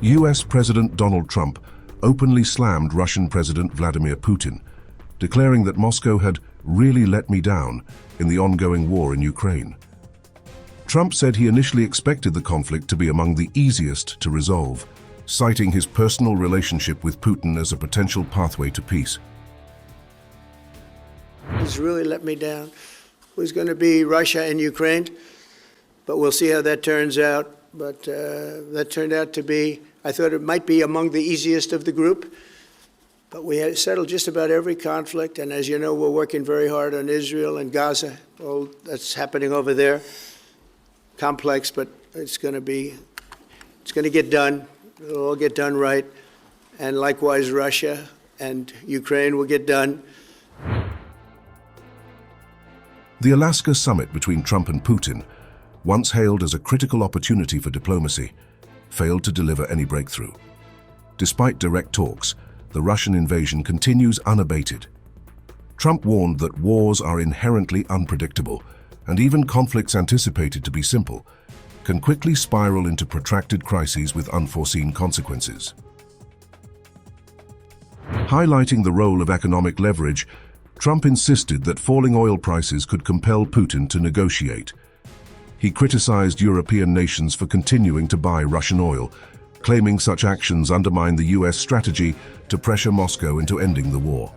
US President Donald Trump openly slammed Russian President Vladimir Putin, declaring that Moscow had really let me down in the ongoing war in Ukraine. Trump said he initially expected the conflict to be among the easiest to resolve, citing his personal relationship with Putin as a potential pathway to peace. He's really let me down. It was going to be Russia and Ukraine, but we'll see how that turns out. But that turned out to be, I thought it might be among the easiest of the group. But we had settled just about every conflict, and as you know, we're working very hard on Israel and Gaza. All that's happening over there. Complex, but it's going to get done. It'll all get done right. And likewise, Russia and Ukraine will get done. The Alaska summit between Trump and Putin, once hailed as a critical opportunity for diplomacy, failed to deliver any breakthrough. Despite direct talks, the Russian invasion continues unabated. Trump warned that wars are inherently unpredictable, and even conflicts anticipated to be simple can quickly spiral into protracted crises with unforeseen consequences. Highlighting the role of economic leverage, Trump insisted that falling oil prices could compel Putin to negotiate. He criticized European nations for continuing to buy Russian oil, claiming such actions undermine the US strategy to pressure Moscow into ending the war.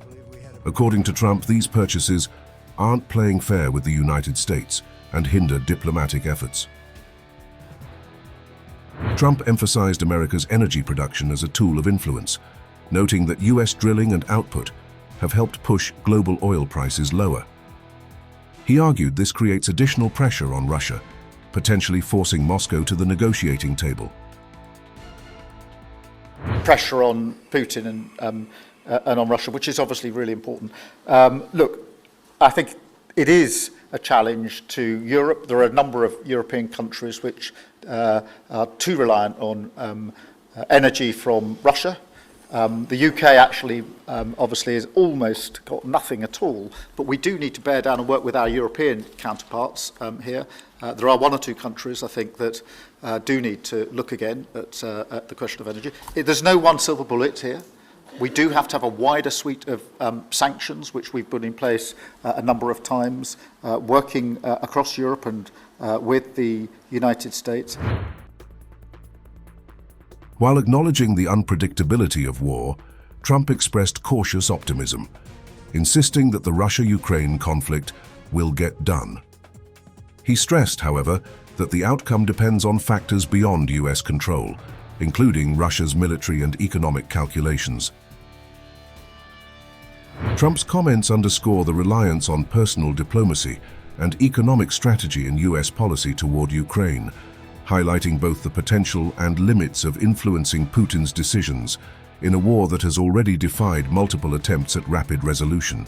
According to Trump, these purchases aren't playing fair with the United States and hinder diplomatic efforts. Trump emphasized America's energy production as a tool of influence, noting that US drilling and output have helped push global oil prices lower. He argued this creates additional pressure on Russia, potentially forcing Moscow to the negotiating table. Pressure on Putin and on Russia, which is obviously really important. Look, I think it is a challenge to Europe. There are a number of European countries which are too reliant on energy from Russia. The UK actually obviously has almost got nothing at all, but we do need to bear down and work with our European counterparts here. There are one or two countries, I think, that do need to look again at the question of energy. There's no one silver bullet here. We do have to have a wider suite of sanctions, which we've put in place a number of times, working across Europe and with the United States. While acknowledging the unpredictability of war, Trump expressed cautious optimism, insisting that the Russia-Ukraine conflict will get done. He stressed, however, that the outcome depends on factors beyond US control, including Russia's military and economic calculations. Trump's comments underscore the reliance on personal diplomacy and economic strategy in US policy toward Ukraine, highlighting both the potential and limits of influencing Putin's decisions in a war that has already defied multiple attempts at rapid resolution.